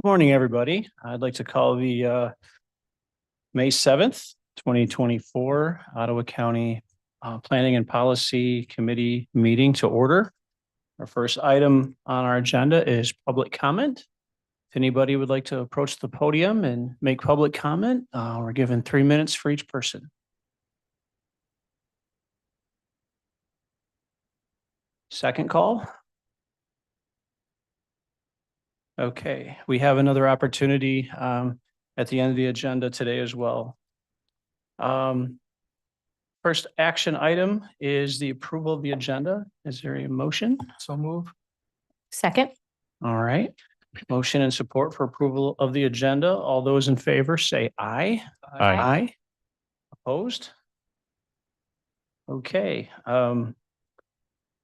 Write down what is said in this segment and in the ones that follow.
Morning, everybody. I'd like to call the May 7th, 2024 Ottawa County Planning and Policy Committee meeting to order. Our first item on our agenda is public comment. If anybody would like to approach the podium and make public comment, we're given 3 minutes for each person. Second call. Okay, we have another opportunity at the end of the agenda today as well. First action item is the approval of the agenda. Is there a motion? So move. Second. All right. Motion and support for approval of the agenda. All those in favor say aye. Aye. Aye. Opposed? Okay.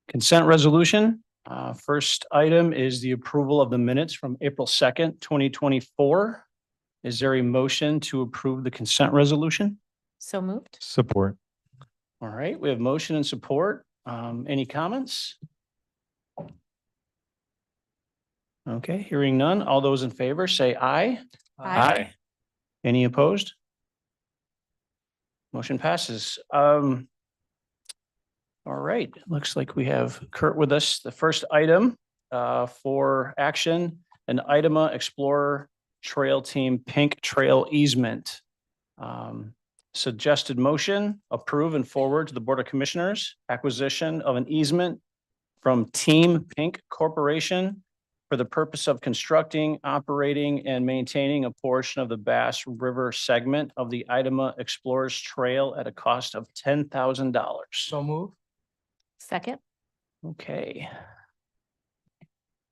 Consent resolution. First item is the approval of the minutes from April 2nd, 2024. Is there a motion to approve the consent resolution? So moved. Support. All right, we have motion and support. Any comments? Okay, hearing none. All those in favor say aye. Aye. Any opposed? Motion passes. All right, looks like we have Kurt with us. The first item for action, an Itima Explorer Trail Team Pink Trail Easement. Suggested motion, approve and forward to the Board of Commissioners, acquisition of an easement from Team Pink Corporation for the purpose of constructing, operating, and maintaining a portion of the Bass River segment of the Itima Explorers Trail at a cost of $10,000. So move. Second. Okay.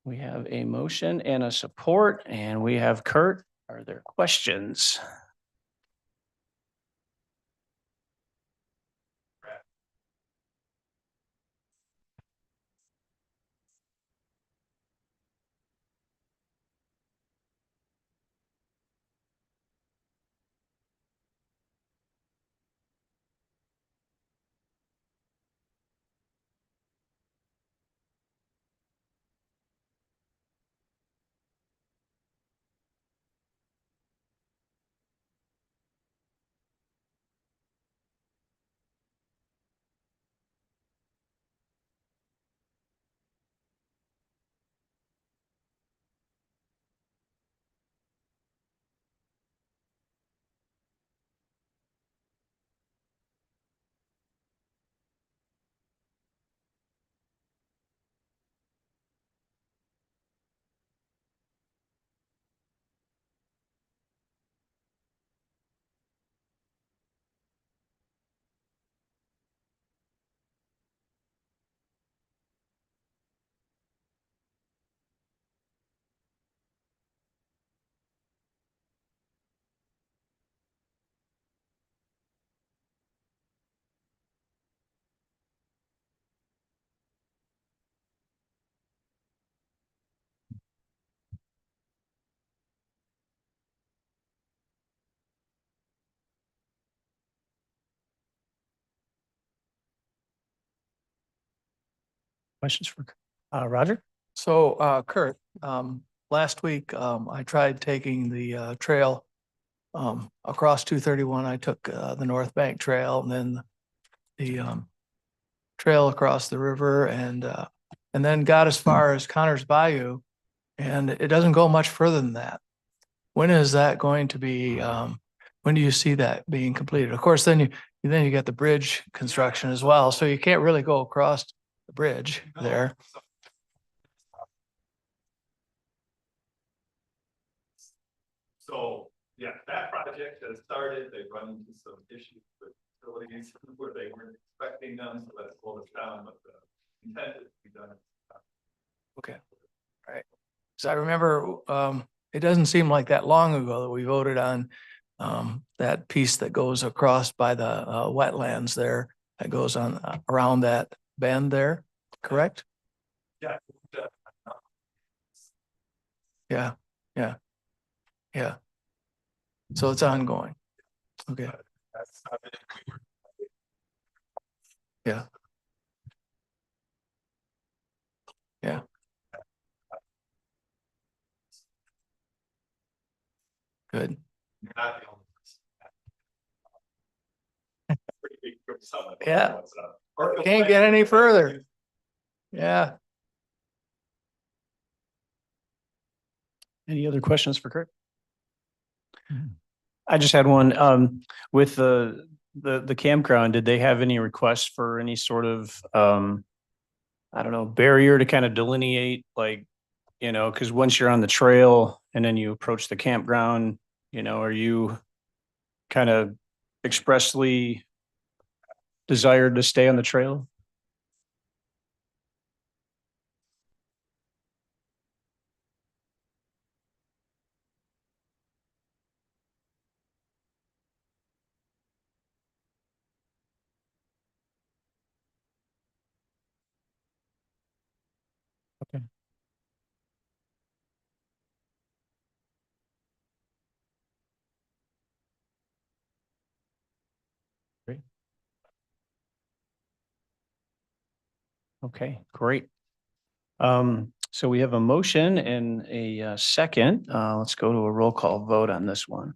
We have a motion and a support, and we have Kurt. Are there questions? Questions for Roger? So Kurt, last week I tried taking the trail across 231. I took the North Bank Trail and then the trail across the river and then got as far as Connor's Bayou, and it doesn't go much further than that. When is that going to be? When do you see that being completed? Of course, then you get the bridge construction as well, so you can't really go across the bridge there. So yeah, that project has started. They've run into some issues with facilities where they weren't expecting them, so that's slowed us down, but the intent is to be done. Okay. All right. So I remember it doesn't seem like that long ago that we voted on that piece that goes across by the wetlands there, that goes on around that bend there, correct? Yeah. Yeah, yeah, yeah. So it's ongoing. Okay. Yeah. Yeah. Good. You're not the only person. Pretty big from someone. Yeah. What's up? Or Can't get any further. Yeah. Any other questions for Kurt? I just had one, with the campground, did they have any requests for any sort of, I don't know, barrier to kind of delineate, like, you know, because once you're on the trail and then you approach the campground, you know, are you kind of expressly desired to stay on the trail? Okay. Great. Okay, great. So we have a motion and a second. Let's go to a roll call vote on this one.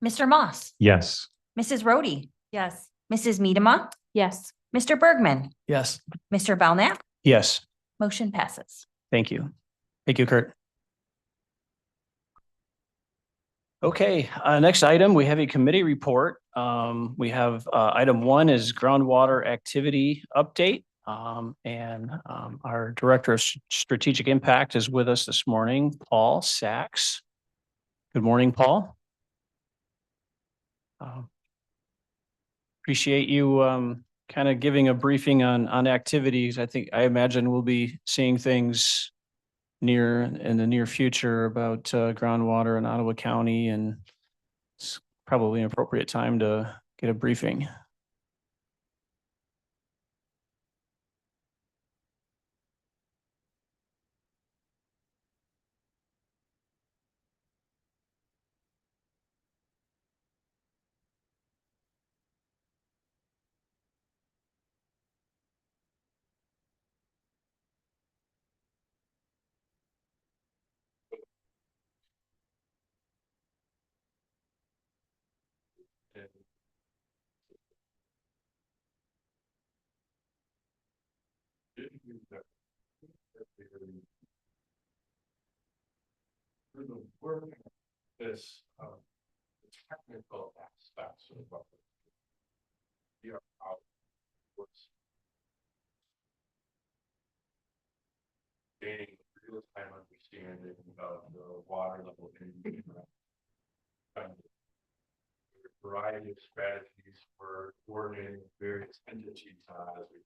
Mr. Moss, Yes. Mrs. Rhodey. Yes. Mrs. Medema, Yes. Mr. Bergman, Yes. Mr. Belknap, Yes, motion passes. thank you. Thank you, Kurt. Okay, next item, we have a committee report. We have, item one is groundwater activity update. Our Director of Strategic Impact is with us this morning, Paul Sachs. Good morning, Paul. Appreciate you, kind of giving a briefing on activities. I imagine we'll be seeing things in the near future about groundwater in Ottawa County, and it's probably an appropriate time to get a briefing. Through the work of this, the technical aspects of what we are out was gaining real-time understanding of the water level in the a variety of strategies for coordinating various entities as we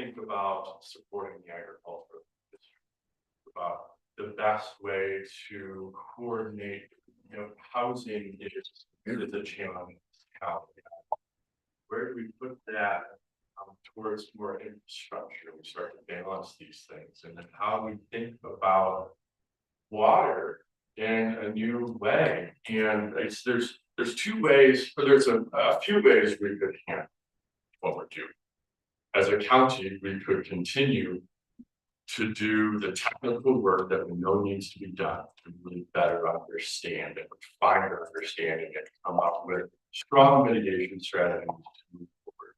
think about supporting the agricultural industry, about the best way to coordinate, you know, housing is a challenge. Where do we put that towards more infrastructure? We start to balance these things, and then how we think about water in a new way. And there's two ways, or there's a few ways we could handle what we're doing. As a county, we could continue to do the technical work that we know needs to be done to really better understand and refine our understanding and come up with strong mitigation strategies to move forward.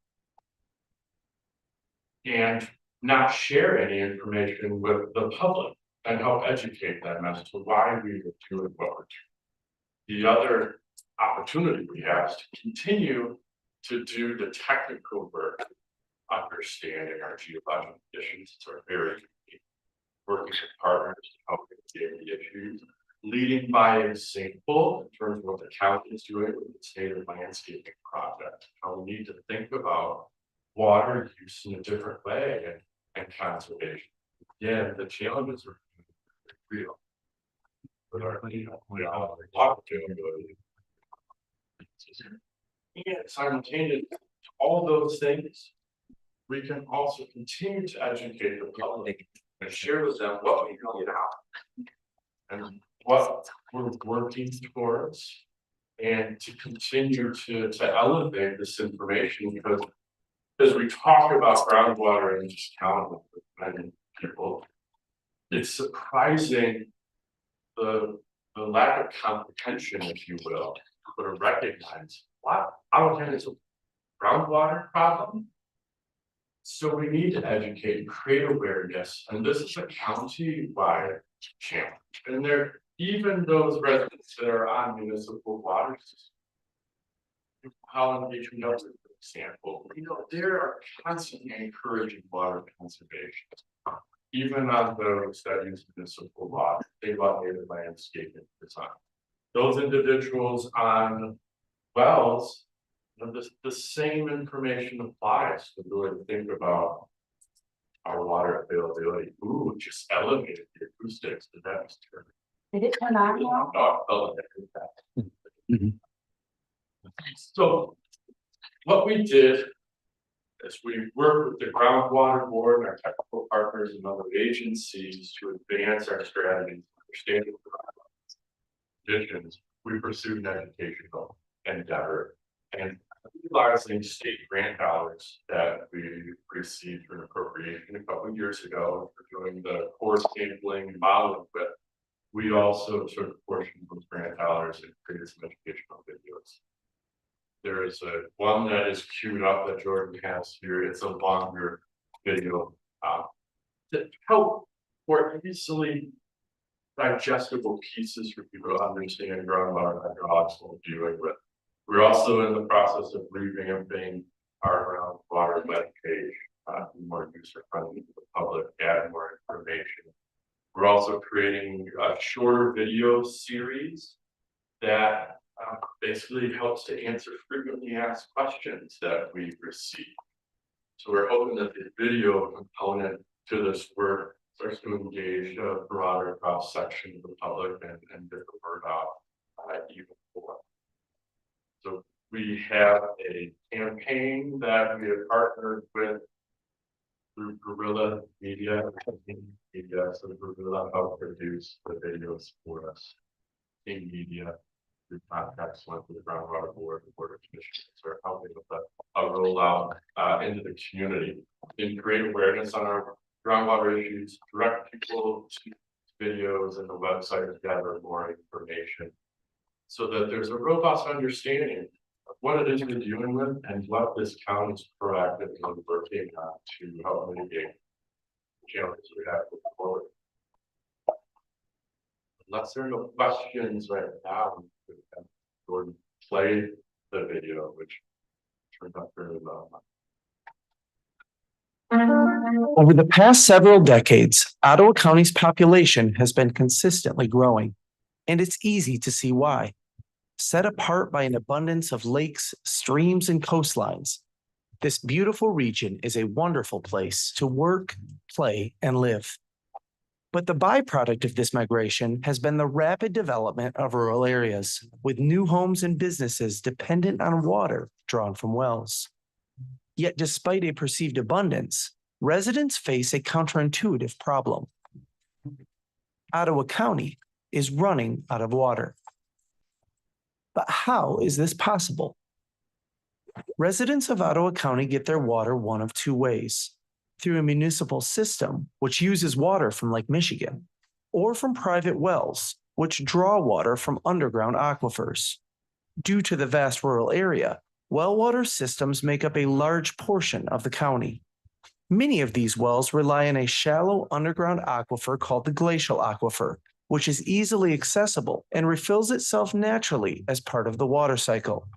And not share any information with the public and help educate them as to why we are doing what we're doing. The other opportunity we have is to continue to do the technical work, understanding our geological conditions. It's our very working with partners to help mitigate the issues, leading by example in terms of what the county is doing with its native landscaping project. How we need to think about water use in a different way and conservation. Yeah, the challenges are real. But we all talk to them. And simultaneously, all those things, we can also continue to educate the public and share with them what we know now and what we're working towards, and to continue to elevate this information, because as we talk about groundwater in this county with many people, it's surprising the the lack of comprehension, if you will, to recognize, wow, Ottawa County is a groundwater problem. So we need to educate and create awareness, and this is a county-wide challenge. And there, even those residents that are on municipal water systems. Holland Beach, for example, there are constantly encouraging water conservation. Even on those that use municipal water, they want native landscaping design. Those individuals on wells, the same information applies to really think about our water availability. Ooh, just elevated the acoustics, the atmosphere. Did it turn on now? So what we did is we worked with the groundwater board and our technical partners and other agencies to advance our strategies, understanding conditions. We pursued an educational endeavor and utilizing state grant dollars that we received for an appropriation a couple of years ago for doing the core sampling and modeling with. We also took a portion of those grant dollars and created some educational videos. There is one that is queued up that Jordan has here. It's a longer video to help more easily digestible pieces for people to understand groundwater hydraulics what we're dealing with. We're also in the process of revamping our groundwater web page, more user friendly to the public, add more information. We're also creating a shorter video series that basically helps to answer frequently asked questions that we receive. So we're hoping that the video component to this work starts to engage a broader cross section of the public and get the word out even more. So we have a campaign that we have partnered with through Guerrilla Media. So Guerrilla helped produce the videos for us in media. Through contacts with the groundwater board and board of commissioners are helping with a rollout into the community and create awareness on our groundwater issues, direct people to videos and the website to gather more information so that there's a robust understanding of what it is we're dealing with and what this county is proactively working on to help mitigate the challenges we have moving forward. Unless there are no questions right now, Gordon played the video, which turned out fairly well. Over the past several decades, Ottawa County's population has been consistently growing, and it's easy to see why. Set apart by an abundance of lakes, streams, and coastlines, this beautiful region is a wonderful place to work, play, and live. But the byproduct of this migration has been the rapid development of rural areas, with new homes and businesses dependent on water drawn from wells. Yet despite a perceived abundance, residents face a counterintuitive problem. Ottawa County is running out of water. But how is this possible? Residents of Ottawa County get their water one of two ways: through a municipal system, which uses water from Lake Michigan, or from private wells, which draw water from underground aquifers. Due to the vast rural area, well water systems make up a large portion of the county. Many of these wells rely on a shallow underground aquifer called the glacial aquifer, which is easily accessible and refills itself naturally as part of the water cycle.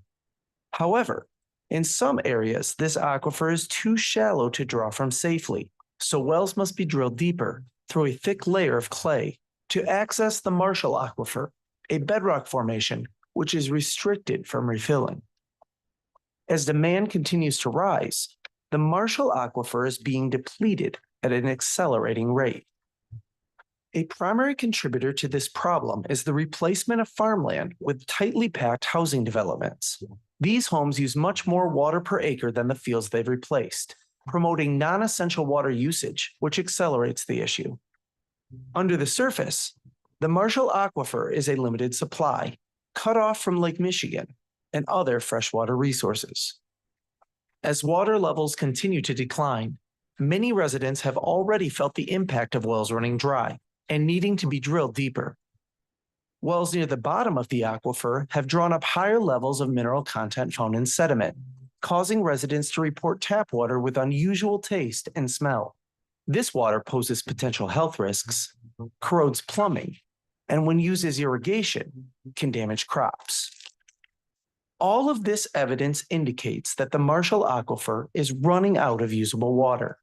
However, in some areas, this aquifer is too shallow to draw from safely, so wells must be drilled deeper through a thick layer of clay to access the Marshall Aquifer, a bedrock formation which is restricted from refilling. As demand continues to rise, the Marshall Aquifer is being depleted at an accelerating rate. A primary contributor to this problem is the replacement of farmland with tightly packed housing developments. These homes use much more water per acre than the fields they've replaced, promoting non-essential water usage, which accelerates the issue. Under the surface, the Marshall Aquifer is a limited supply, cut off from Lake Michigan and other freshwater resources. As water levels continue to decline, many residents have already felt the impact of wells running dry and needing to be drilled deeper. Wells near the bottom of the aquifer have drawn up higher levels of mineral content found in sediment, causing residents to report tap water with unusual taste and smell. This water poses potential health risks, corrodes plumbing, and when used as irrigation, can damage crops. All of this evidence indicates that the Marshall Aquifer is running out of usable water.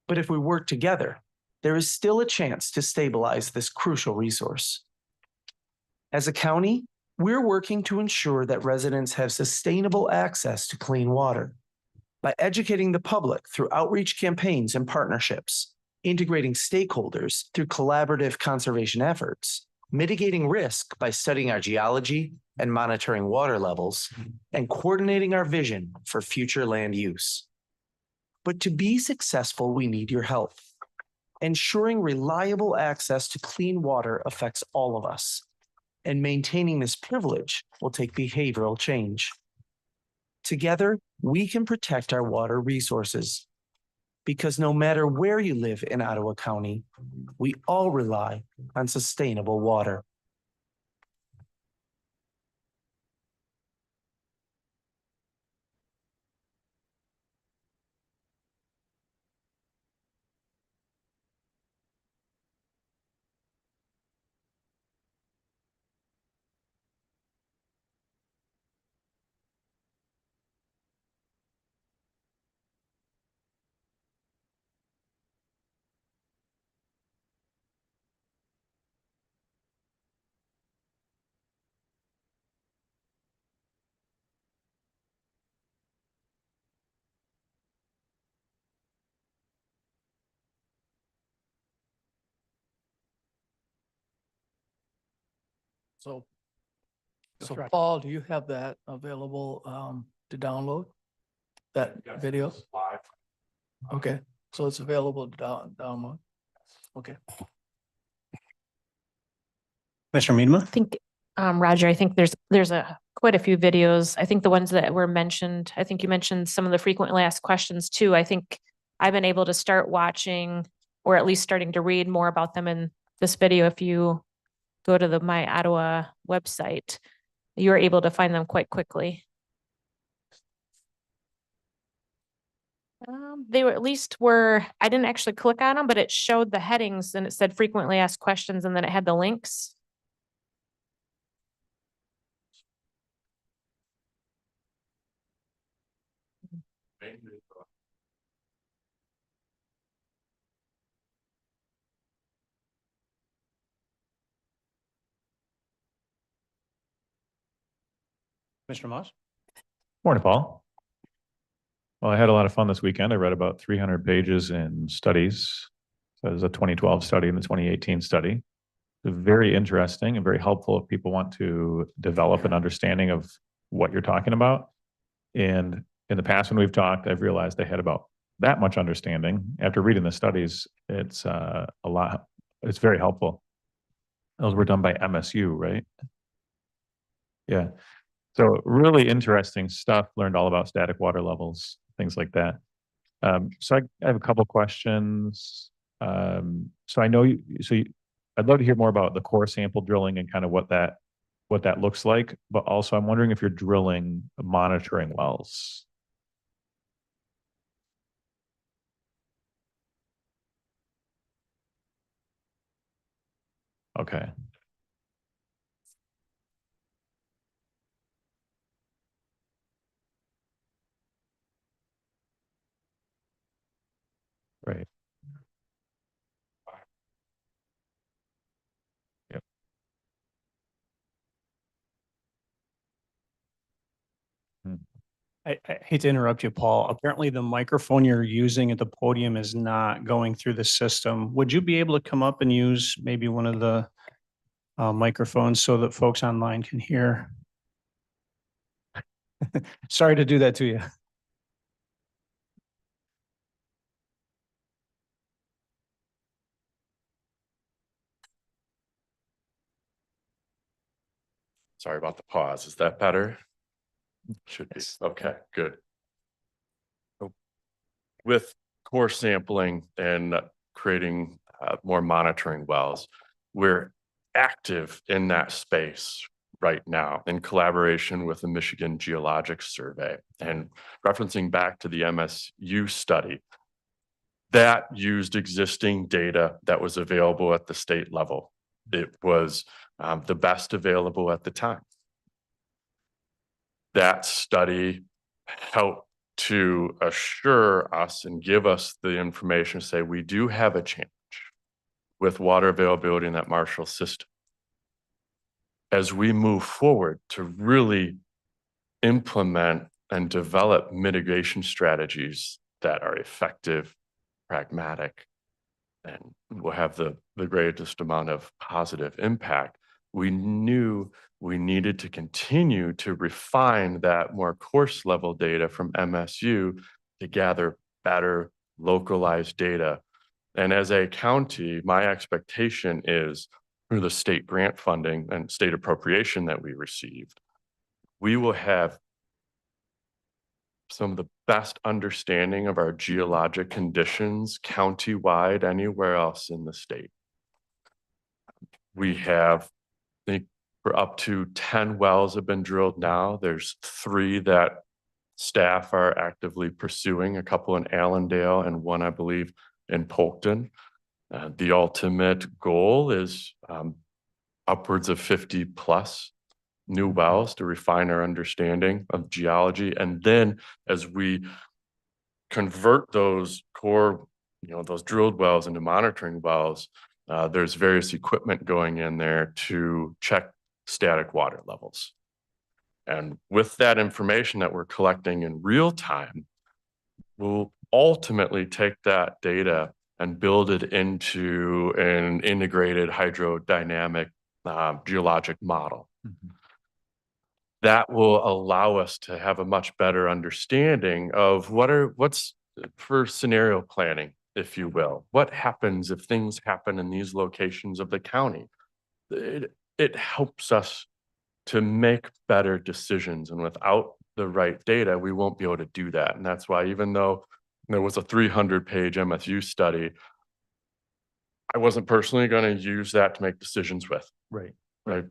But if we work together, there is still a chance to stabilize this crucial resource. As a county, we're working to ensure that residents have sustainable access to clean water. By educating the public through outreach campaigns and partnerships, integrating stakeholders through collaborative conservation efforts, mitigating risk by studying our geology and monitoring water levels, and coordinating our vision for future land use. But to be successful, we need your help. Ensuring reliable access to clean water affects all of us, and maintaining this privilege will take behavioral change. Together, we can protect our water resources. Because no matter where you live in Ottawa County, we all rely on sustainable water. So, That's so right. Paul, do you have that available to download? That Yes, video? it's live. Okay, so it's available to download. Okay. Commissioner Miedema? I think, Roger, I think there's quite a few videos. I think the ones that were mentioned, I think you mentioned some of the frequently asked questions too. I think I've been able to start watching or at least starting to read more about them in this video. If you go to the My Ottawa website, you're able to find them quite quickly. They were at least I didn't actually click on them, but it showed the headings and it said frequently asked questions and then it had the links. Commissioner Moss? Morning, Paul. Well, I had a lot of fun this weekend. I read about 300 pages in studies. So there's a 2012 study and the 2018 study. It's very interesting and very helpful if people want to develop an understanding of what you're talking about. And in the past, when we've talked, I've realized I had about that much understanding. After reading the studies, it's a lot. It's very helpful. Those were done by MSU, right? Yeah. So really interesting stuff, learned all about static water levels, things like that. So I have a couple questions. So I know I'd love to hear more about the core sample drilling and kind of what that looks like, but also I'm wondering if you're drilling monitoring wells. Okay. Right. Yep. I hate to interrupt you, Paul. Apparently the microphone you're using at the podium is not going through the system. Would you be able to come up and use maybe one of the microphones so that folks online can hear? Sorry to do that to you. Sorry about the pause. Is that better? Should be. Okay, good. With core sampling and creating more monitoring wells, we're active in that space right now in collaboration with the Michigan Geologic Survey. And referencing back to the MSU study, that used existing data that was available at the state level. It was the best available at the time. That study helped to assure us and give us the information to say we do have a challenge with water availability in that Marshall system. As we move forward to really implement and develop mitigation strategies that are effective, pragmatic, and will have the greatest amount of positive impact, we knew we needed to continue to refine that more course level data from MSU to gather better localized data. And as a county, my expectation is through the state grant funding and state appropriation that we received, we will have some of the best understanding of our geologic conditions countywide anywhere else in the state. We have, I think, for up to 10 wells have been drilled now. There's 3 that staff are actively pursuing, a couple in Allendale and one, I believe, in Polkton. The ultimate goal is upwards of 50 plus new wells to refine our understanding of geology. And then as we convert those core, those drilled wells into monitoring wells, there's various equipment going in there to check static water levels. And with that information that we're collecting in real time, we'll ultimately take that data and build it into an integrated hydrodynamic geologic model. That will allow us to have a much better understanding of what's for scenario planning, if you will. What happens if things happen in these locations of the county? It helps us to make better decisions, and without the right data, we won't be able to do that. And that's why, even though there was a 300-page MSU study, I wasn't personally going to use that to make decisions with. Right. Right.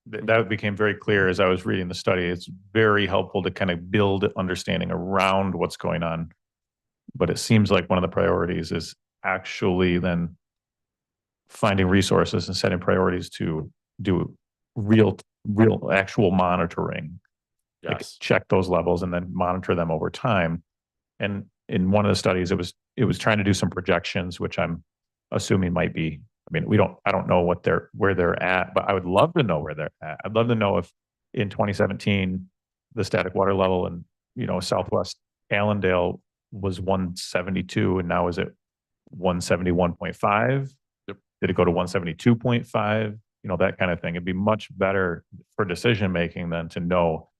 That became very clear as I was reading the study. It's very helpful to kind of build understanding around what's going on. But it seems like one of the priorities is actually then finding resources and setting priorities to do real actual monitoring. Like Yes. check those levels and then monitor them over time. And in one of the studies, it was trying to do some projections, which I'm assuming might be, I mean, I don't know where they're at, but I would love to know where they're at. I'd love to know if in 2017, the static water level in, Southwest Allendale was 172 and now is it 171.5? Yep. Did it go to 172.5? That kind of thing. It'd be much better for decision making than to know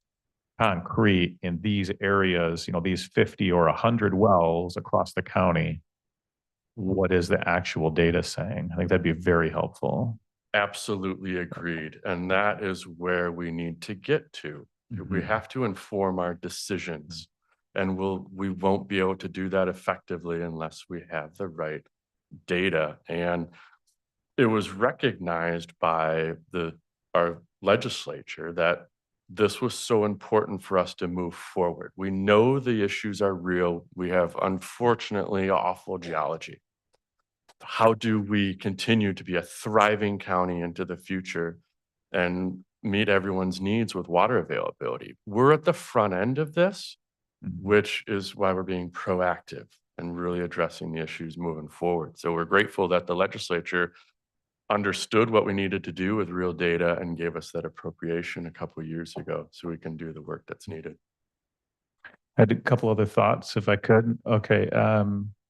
concrete in these areas, these 50 or 100 wells across the county. What is the actual data saying? I think that'd be very helpful. Absolutely agreed. And that is where we need to get to. We have to inform our decisions, and we won't be able to do that effectively unless we have the right data. And it was recognized by our legislature that this was so important for us to move forward. We know the issues are real. We have, unfortunately, awful geology. How do we continue to be a thriving county into the future and meet everyone's needs with water availability? We're at the front end of this, which is why we're being proactive and really addressing the issues moving forward. So we're grateful that the legislature understood what we needed to do with real data and gave us that appropriation a couple of years ago so we can do the work that's needed. I had a couple other thoughts if I could. Okay.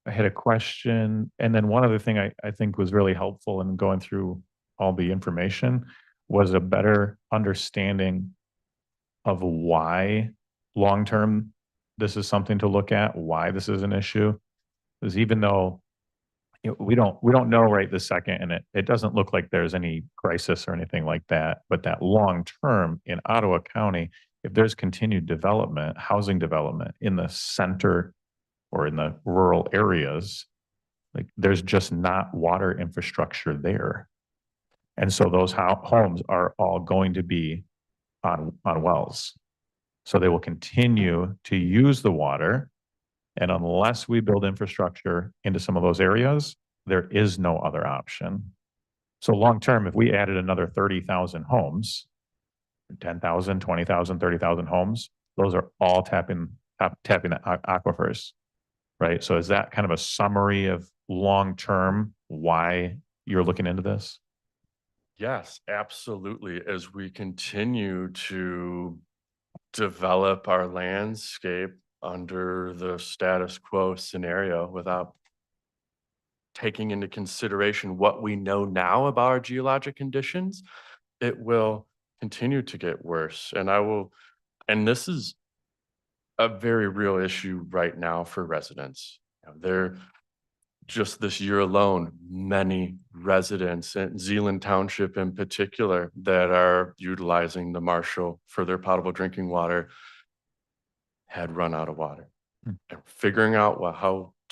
I had a question. And then one other thing I think was really helpful in going through all the information was a better understanding of why long-term this is something to look at, why this is an issue. Because even though we don't know right this second, and it doesn't look like there's any crisis or anything like that, but that long-term in Ottawa County, if there's continued development, housing development in the center or in the rural areas, like there's just not water infrastructure there. And so those homes are all going to be on wells. So they will continue to use the water. And unless we build infrastructure into some of those areas, there is no other option. So long-term, if we added another 30,000 homes, 10,000, 20,000, 30,000 homes, those are all tapping the aquifers, right? So is that kind of a summary of long-term why you're looking into this? Yes, absolutely. As we continue to develop our landscape under the status quo scenario without taking into consideration what we know now about our geologic conditions, it will continue to get worse. And this is a very real issue right now for residents. They're just this year alone, many residents in Zealand Township in particular that are utilizing the Marshall for their potable drinking water had run out of water. And figuring out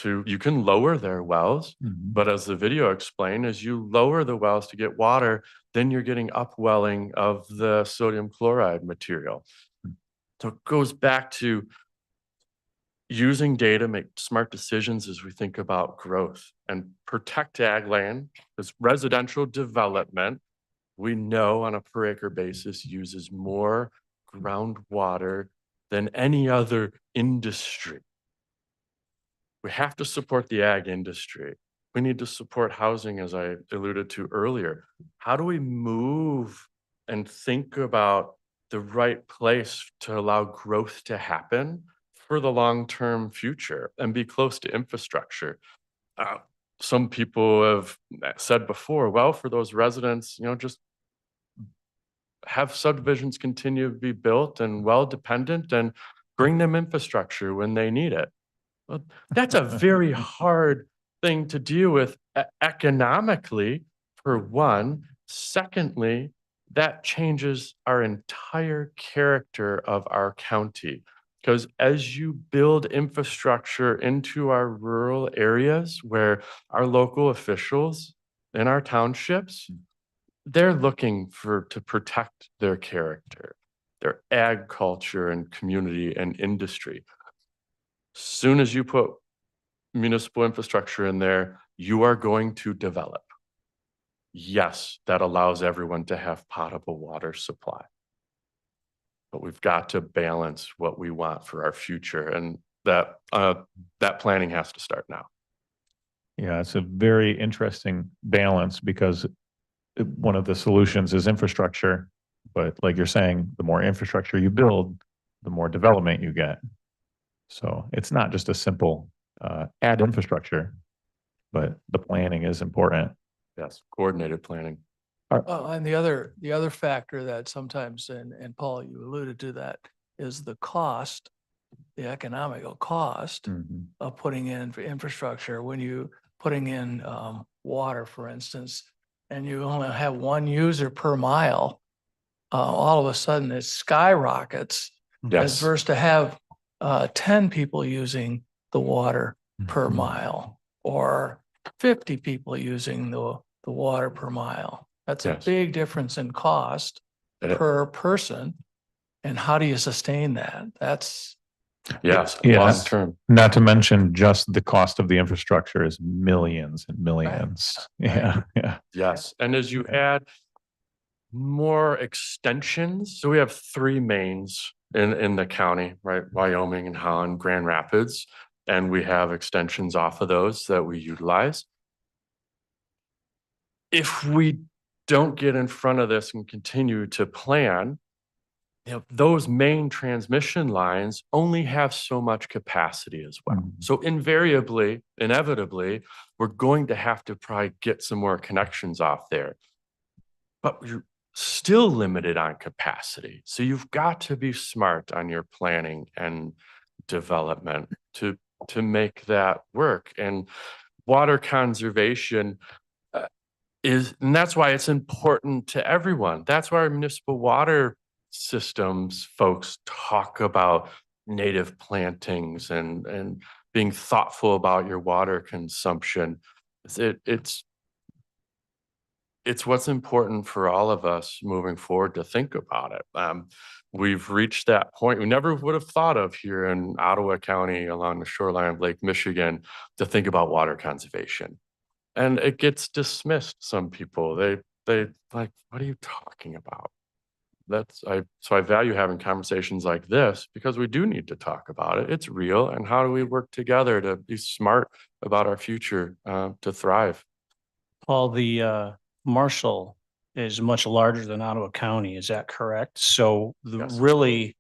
you can lower their wells, but as the video explained, as you lower the wells to get water, then you're getting upwelling of the sodium chloride material. So it goes back to using data, make smart decisions as we think about growth and protect ag land. As residential development, we know on a per acre basis uses more groundwater than any other industry. We have to support the ag industry. We need to support housing, as I alluded to earlier. How do we move and think about the right place to allow growth to happen for the long-term future and be close to infrastructure? Some people have said before, well, for those residents, just have subdivisions continue to be built and well dependent and bring them infrastructure when they need it. Well, that's a very hard thing to deal with economically, for one. Secondly, that changes our entire character of our county. Because as you build infrastructure into our rural areas where our local officials in our townships, they're looking to protect their character, their ag culture and community and industry. Soon as you put municipal infrastructure in there, you are going to develop. Yes, that allows everyone to have potable water supply. But we've got to balance what we want for our future, and that planning has to start now. Yeah, it's a very interesting balance because one of the solutions is infrastructure, but like you're saying, the more infrastructure you build, the more development you get. So it's not just a simple add infrastructure, but the planning is important. Yes, coordinated planning. And the other factor that sometimes, and Paul, you alluded to that, is the cost, the economical cost of putting in for infrastructure. When you putting in water, for instance, and you only have one user per mile, all of a sudden it skyrockets. As versus to have 10 people using the water per mile or 50 people using the water per mile. That's a big difference in cost per person. And how do you sustain that? That's long term. Not to mention just the cost of the infrastructure is millions and millions. Right. Yeah. Yes. And as you add more extensions, so we have 3 mains in the county, right? Wyoming and Holland, Grand Rapids, and we have extensions off of those that we utilize. If we don't get in front of this and continue to plan, those main transmission lines only have so much capacity as well. So inevitably, we're going to have to probably get some more connections off there. But you're still limited on capacity. So you've got to be smart on your planning and development to make that work. And water conservation and that's why it's important to everyone. That's why our municipal water systems folks talk about native plantings and being thoughtful about your water consumption. it's what's important for all of us moving forward to think about it. We've reached that point we never would have thought of here in Ottawa County along the shoreline of Lake Michigan to think about water conservation. And it gets dismissed. Some people, they like, what are you talking about? So I value having conversations like this because we do need to talk about it. It's real. And how do we work together to be smart about our future, to thrive? Paul, the Marshall is much larger than Ottawa County. Is that correct? So Yes. really,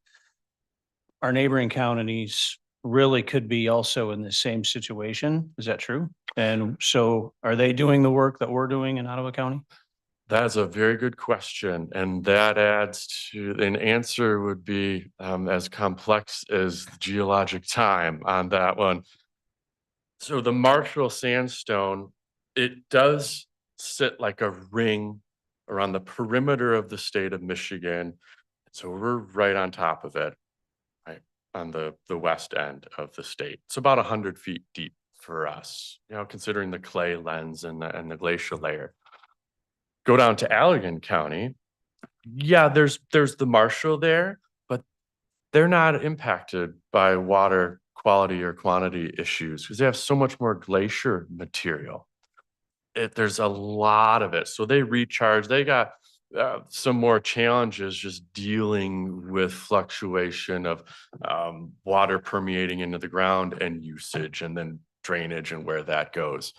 our neighboring counties really could be also in the same situation. Is that true? And so are they doing the work that we're doing in Ottawa County? That's a very good question, and that adds to an answer would be as complex as geologic time on that one. So the Marshall sandstone, it does sit like a ring around the perimeter of the state of Michigan. So we're right on top of it, right on the west end of the state. It's about 100 feet deep for us, considering the clay lens and the glacial layer. Go down to Allegan County. Yeah, there's the Marshall there, but they're not impacted by water quality or quantity issues because they have so much more glacier material. There's a lot of it. So they recharge. They got some more challenges just dealing with fluctuation of water permeating into the ground and usage and then drainage and where that goes.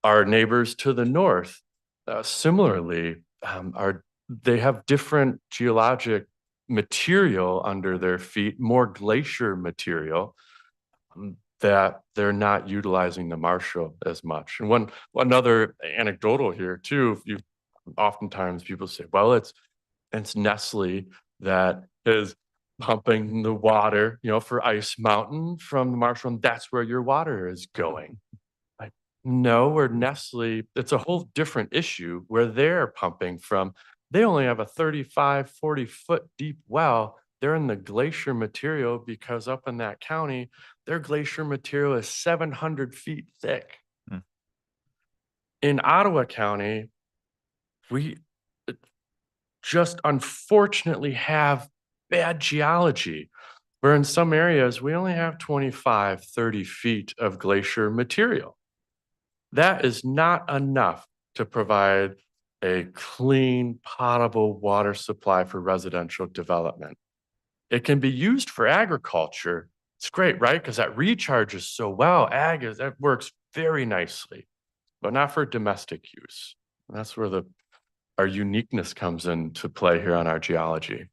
Our neighbors to the north, similarly, they have different geologic material under their feet, more glacier material that they're not utilizing the Marshall as much. And one other anecdotal here too, oftentimes people say, well, it's Nestle that is pumping the water, for Ice Mountain from the Marshall, and that's where your water is going. No, where Nestle, it's a whole different issue where they're pumping from. They only have a 35, 40-foot deep well. They're in the glacier material because up in that county, their glacier material is 700 feet thick. Hmm. In Ottawa County, we just unfortunately have bad geology, where in some areas we only have 25, 30 feet of glacier material. That is not enough to provide a clean, potable water supply for residential development. It can be used for agriculture. It's great, right? Because that recharges so well. That works very nicely, but not for domestic use. And that's where our uniqueness comes into play here on our geology.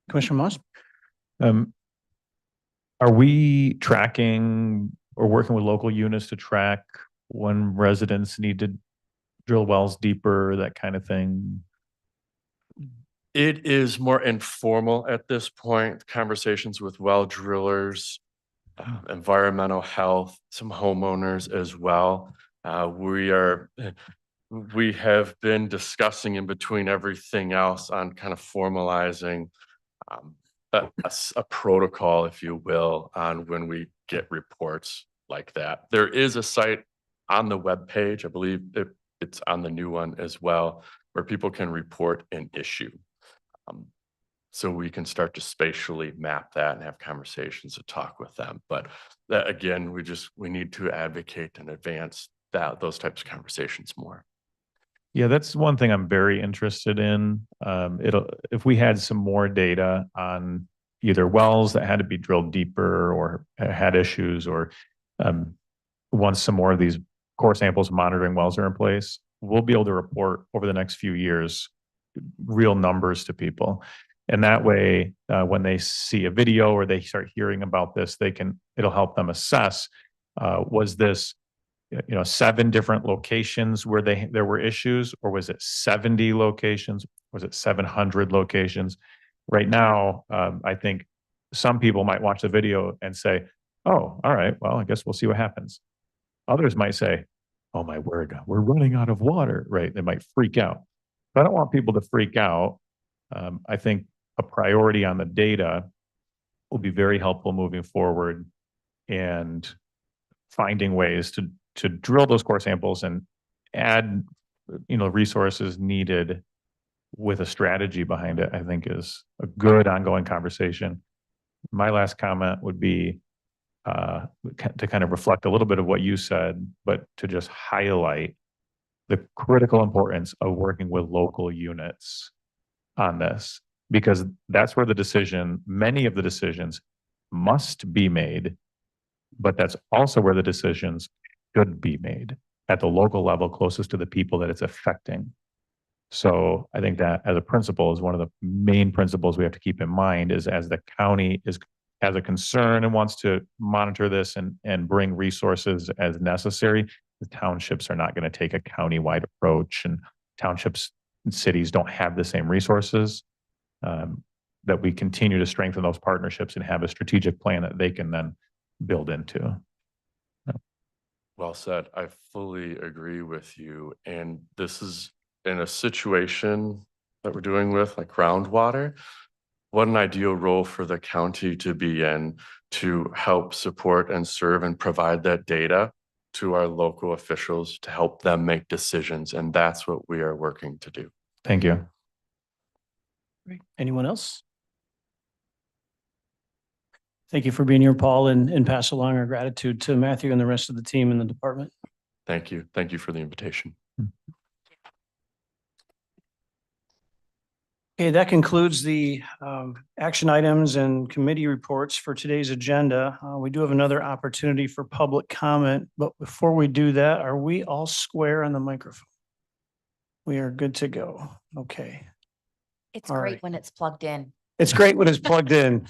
Commissioner Moss? Are we tracking or working with local units to track when residents need to drill wells deeper, that kind of thing? It is more informal at this point, conversations with well drillers, environmental health, some homeowners as well. We have been discussing in between everything else on kind of formalizing a protocol, if you will, on when we get reports like that. There is a site on the webpage, I believe it's on the new one as well, where people can report an issue. So we can start to spatially map that and have conversations to talk with them. But that, again, we need to advocate and advance those types of conversations more. Yeah, that's one thing I'm very interested in. If we had some more data on either wells that had to be drilled deeper or had issues, or once some more of these core samples monitoring wells are in place, we'll be able to report over the next few years real numbers to people. And that way, when they see a video or they start hearing about this, it'll help them assess, was this 7 different locations where there were issues, or was it 70 locations? Was it 700 locations? Right now, I think some people might watch the video and say, oh, all right, well, I guess we'll see what happens. Others might say, oh my word, we're running out of water, right? They might freak out. But I don't want people to freak out. I think a priority on the data will be very helpful moving forward, and finding ways to drill those core samples and add, resources needed with a strategy behind it, I think is a good ongoing conversation. My last comment would be to kind of reflect a little bit of what you said, but to just highlight the critical importance of working with local units on this, because that's where many of the decisions must be made, but that's also where the decisions should be made at the local level closest to the people that it's affecting. So I think that as a principle is one of the main principles we have to keep in mind is as the county has a concern and wants to monitor this and bring resources as necessary, the townships are not going to take a county-wide approach, and townships and cities don't have the same resources. That we continue to strengthen those partnerships and have a strategic plan that they can then build into. Well said. I fully agree with you. And this is in a situation that we're doing with like groundwater. What an ideal role for the county to be in to help support and serve and provide that data to our local officials to help them make decisions. And that's what we are working to do. Thank you. Great. Anyone else? Thank you for being here, Paul, and pass along our gratitude to Matthew and the rest of the team in the department. Thank you. Thank you for the invitation. Okay, that concludes the action items and committee reports for today's agenda. We do have another opportunity for public comment, but before we do that, are we all square on the microphone? We are good to go. Okay. It's All great right. when it's plugged in. It's great when it's plugged in.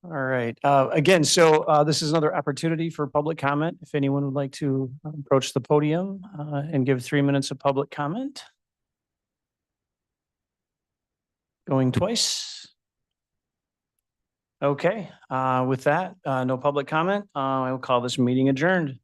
All right. Again, so this is another opportunity for public comment. If anyone would like to approach the podium and give 3 minutes of public comment. Going twice. Okay. With that, no public comment. I will call this meeting adjourned.